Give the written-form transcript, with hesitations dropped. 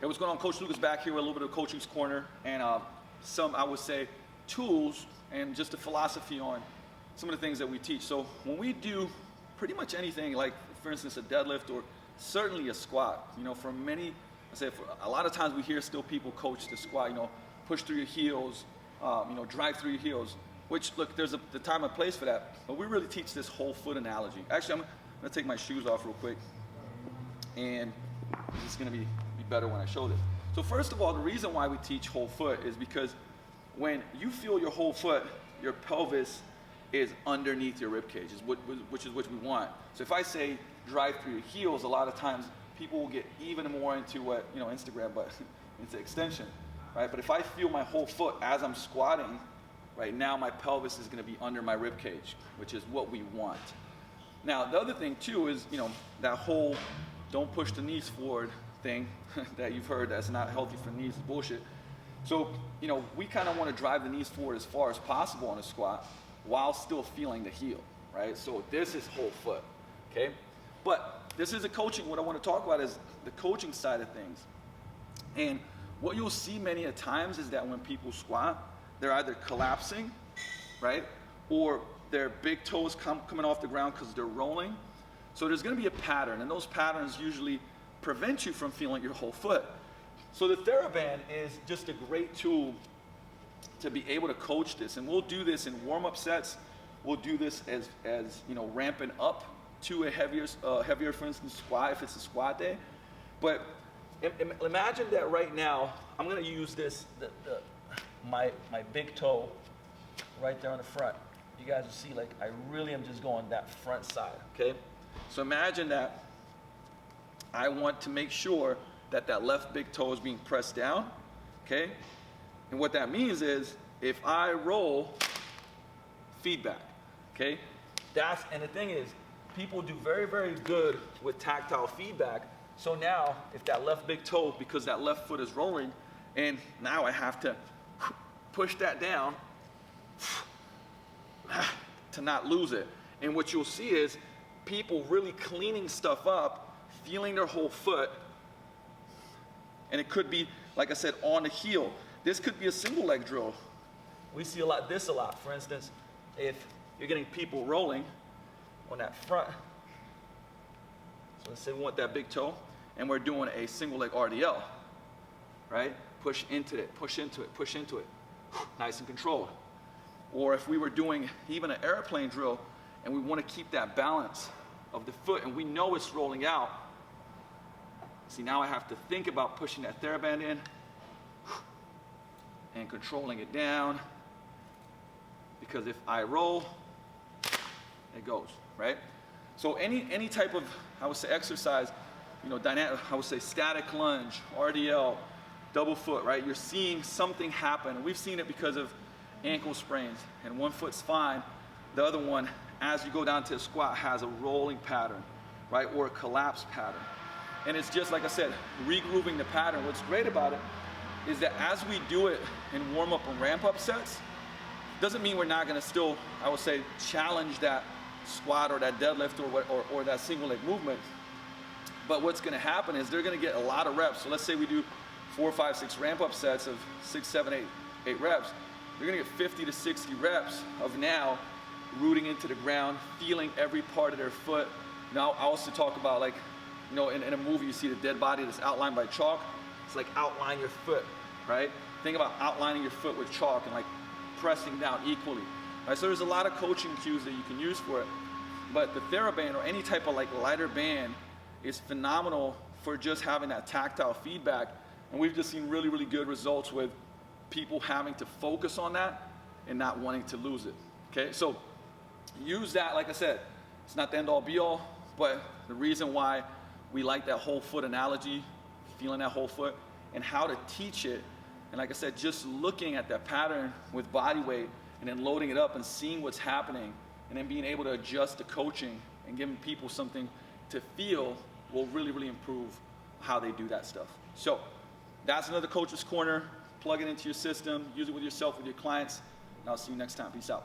Hey, what's going on? Coach Lucas back here with a little bit of Coaching's Corner and some, I would say, tools and just a philosophy on some of the things that we teach. So when we do pretty much anything, like for instance a deadlift or certainly a squat, for many, for a lot of times we hear still people coach the squat, push through your heels, drive through your heels, which look, there's the time and place for that, but we really teach this whole foot analogy. Actually, I'm gonna take my shoes off real quick, and this is gonna be better when I show this. So first of all, the reason why we teach whole foot is because when you feel your whole foot, your pelvis is underneath your rib cage, which is what we want. So if I say drive through your heels, a lot of times people will get even more into what, Instagram, but into extension, right? But if I feel my whole foot as I'm squatting, right now my pelvis is gonna be under my rib cage, which is what we want. Now, the other thing too is, that whole don't push the knees forward thing that you've heard that's not healthy for knees is bullshit. So, we kind of want to drive the knees forward as far as possible on a squat while still feeling the heel, right? So this is whole foot, okay? But this is a coaching, what I want to talk about is the coaching side of things. And what you'll see many a times is that when people squat, they're either collapsing, right? Or their big toes coming off the ground because they're rolling. So there's going to be a pattern, and those patterns usually prevent you from feeling your whole foot. So the theraband is just a great tool to be able to coach this, and we'll do this in warm-up sets. We'll do this as ramping up to a heavier, for instance, squat if it's a squat day. But imagine that right now, I'm going to use this, my big toe right there on the front. You guys will see, like, I really am just going that front side, okay? So imagine that I want to make sure that that left big toe is being pressed down, okay? And what that means is if I roll, feedback, okay? And the thing is, people do very, very good with tactile feedback. So now, if that left big toe, because that left foot is rolling, and now I have to push that down to not lose it. And what you'll see is people really cleaning stuff up, feeling their whole foot, and it could be, like I said, on the heel. This could be a single leg drill. We see this a lot. For instance, if you're getting people rolling on that front, so let's say we want that big toe, and we're doing a single leg RDL, right? Push into it, push into it, push into it, nice and controlled. Or if we were doing even an airplane drill, and we want to keep that balance of the foot, and we know it's rolling out. See, now I have to think about pushing that theraband in and controlling it down, because if I roll, it goes, right? So any type of, I would say, exercise, dynamic, I would say static lunge, RDL, double foot, right? You're seeing something happen. We've seen it because of ankle sprains, and one foot's fine, the other one, as you go down to a squat, has a rolling pattern, right? Or a collapse pattern. And it's just, like I said, regrooving the pattern. What's great about it is that as we do it in warm-up and ramp-up sets, doesn't mean we're not gonna still, I would say, challenge that squat or that deadlift or that single leg movement. But what's gonna happen is they're gonna get a lot of reps. So let's say we do 4, 5, 6 ramp-up sets of 6, 7, 8 reps. They're gonna get 50 to 60 reps of now rooting into the ground, feeling every part of their foot. Now, I also talk about, like, in a movie, you see the dead body that's outlined by chalk. It's like outline your foot, right? Think about outlining your foot with chalk and like pressing down equally. Right? So there's a lot of coaching cues that you can use for it. But the theraband or any type of like lighter band is phenomenal for just having that tactile feedback. And we've just seen really, really good results with people having to focus on that and not wanting to lose it, okay? So use that, like I said, it's not the end all be all, but the reason why we like that whole foot analogy, feeling that whole foot, and how to teach it. And like I said, just looking at that pattern with body weight and then loading it up and seeing what's happening and then being able to adjust the coaching and giving people something to feel will really, really improve how they do that stuff. So that's another Coach's Corner. Plug it into your system, use it with yourself, with your clients, and I'll see you next time. Peace out.